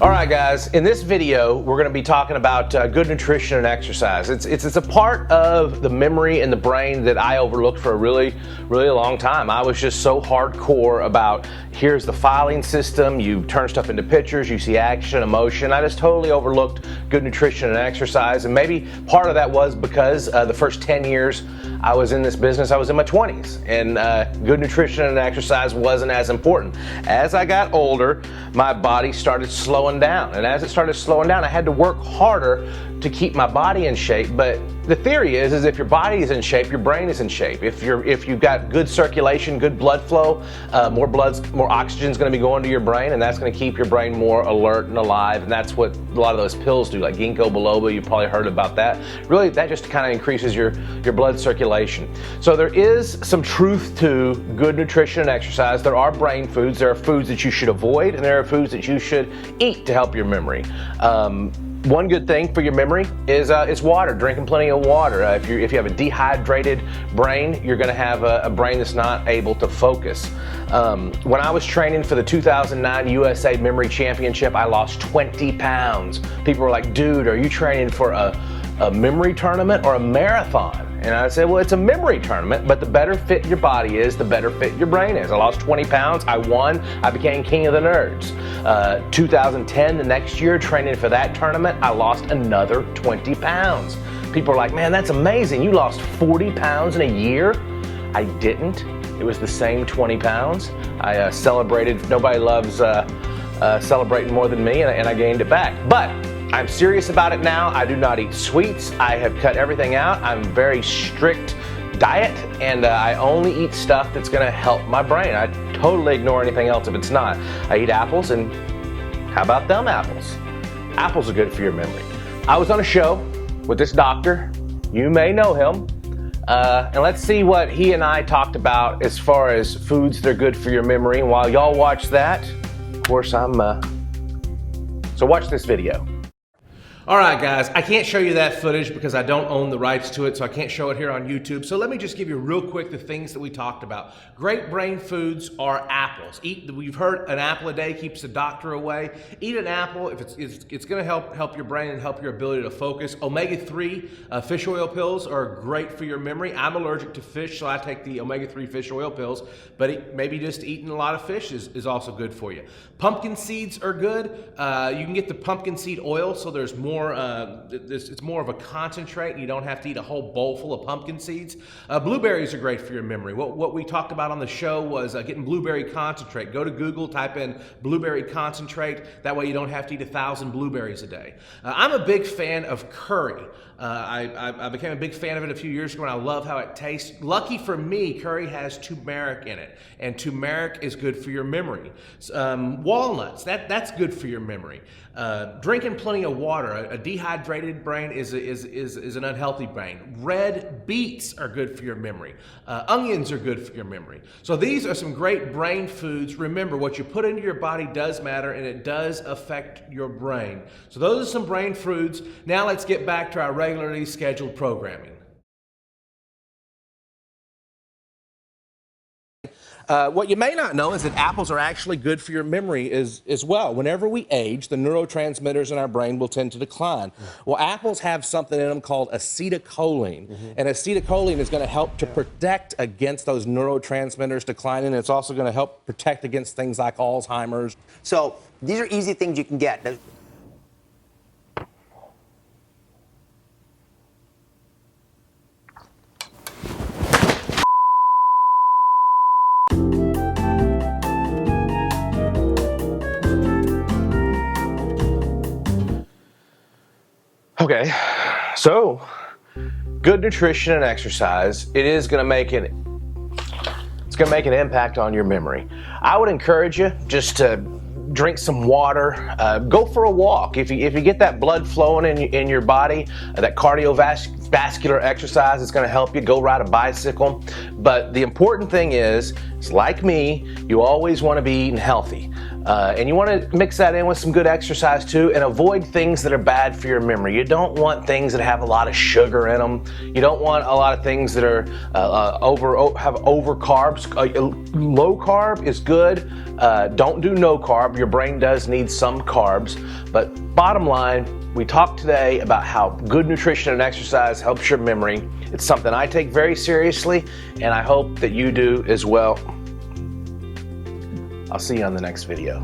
All right, guys, in this video, we're going to be talking about good nutrition and exercise. It's a part of the memory and the brain that I overlooked for a really long time. I was just so hardcore about here's the filing system, you turn stuff into pictures, you see action, emotion. I just totally overlooked good nutrition and exercise, and maybe part of that was because the first 10 years I was in this business, I was in my 20s, and good nutrition and exercise wasn't as important. As I got older, my body started slowing down, and as it started slowing down, I had to work harder to keep my body in shape. But the theory is if your body is in shape, your brain is in shape. If you've got good circulation, good blood flow, more oxygen is going to be going to your brain, and that's going to keep your brain more alert and alive. And that's what a lot of those pills do, like ginkgo biloba. You've probably heard about that. Really, that just kind of increases your blood circulation. So there is some truth to good nutrition and exercise. There are brain foods. There are foods that you should avoid, and there are foods that you should eat to help your memory. One good thing for your memory is water. Drinking plenty of water. If you have a dehydrated brain, you're going to have a brain that's not able to focus. When I was training for the 2009 USA Memory Championship, I lost 20 pounds. People were like, "Dude, are you training for a memory tournament or a marathon?" And I said, well, it's a memory tournament, but the better fit your body is, the better fit your brain is. I lost 20 pounds, I won, I became king of the nerds. 2010, the next year, training for that tournament, I lost another 20 pounds. People are like, man, that's amazing. You lost 40 pounds in a year? I didn't. It was the same 20 pounds. I celebrated. Nobody loves celebrating more than me, and I gained it back. But I'm serious about it now. I do not eat sweets. I have cut everything out. I'm very strict diet, and I only eat stuff that's gonna help my brain. I totally ignore anything else if it's not. I eat apples, and how about them apples? Apples are good for your memory. I was on a show with this doctor. You may know him. And let's see what he and I talked about as far as foods that are good for your memory. And while y'all watch that, of course, so watch this video. All right, guys, I can't show you that footage because I don't own the rights to it, so I can't show it here on YouTube. So let me just give you real quick the things that we talked about. Great brain foods are apples. We've heard an apple a day keeps the doctor away. Eat an apple if it's going to help your brain and help your ability to focus. Omega-3 fish oil pills are great for your memory. I'm allergic to fish, so I take the omega-3 fish oil pills, but maybe just eating a lot of fish is also good for you. Pumpkin seeds are good. You can get the pumpkin seed oil, so there's more. It's more of a concentrate, and you don't have to eat a whole bowl full of pumpkin seeds. Blueberries are great for your memory. What we talked about on the show was getting blueberry concentrate. Go to Google, type in blueberry concentrate. That way you don't have to eat 1,000 blueberries a day. I'm a big fan of curry. I became a big fan of it a few years ago, and I love how it tastes. Lucky for me, curry has turmeric in it, and turmeric is good for your memory. Walnuts, that's good for your memory. Drinking plenty of water. A dehydrated brain is an unhealthy brain. Red beets are good for your memory. Onions are good for your memory. So these are some great brain foods. Remember, what you put into your body does matter, and it does affect your brain. So those are some brain foods. Now let's get back to our regularly scheduled programming. What you may not know is that apples are actually good for your memory as well. Whenever we age, the neurotransmitters in our brain will tend to decline. Well, apples have something in them called acetylcholine. And acetylcholine is going to help to protect against those neurotransmitters declining. It's also going to help protect against things like Alzheimer's. So these are easy things you can get. Okay, so good nutrition and exercise, it's going to make an impact on your memory. I would encourage you just to drink some water, go for a walk. If you get that blood flowing in your body, that cardiovascular vascular exercise. It's going to help you go ride a bicycle. But the important thing is like me, you always want to be eating healthy. And you want to mix that in with some good exercise too, and avoid things that are bad for your memory. You don't want things that have a lot of sugar in them. You don't want a lot of things that are have over carbs. Low carb is good. Don't do no carb. Your brain does need some carbs. But bottom line, we talked today about how good nutrition and exercise helps your memory. It's something I take very seriously, and I hope that you do as well. I'll see you on the next video.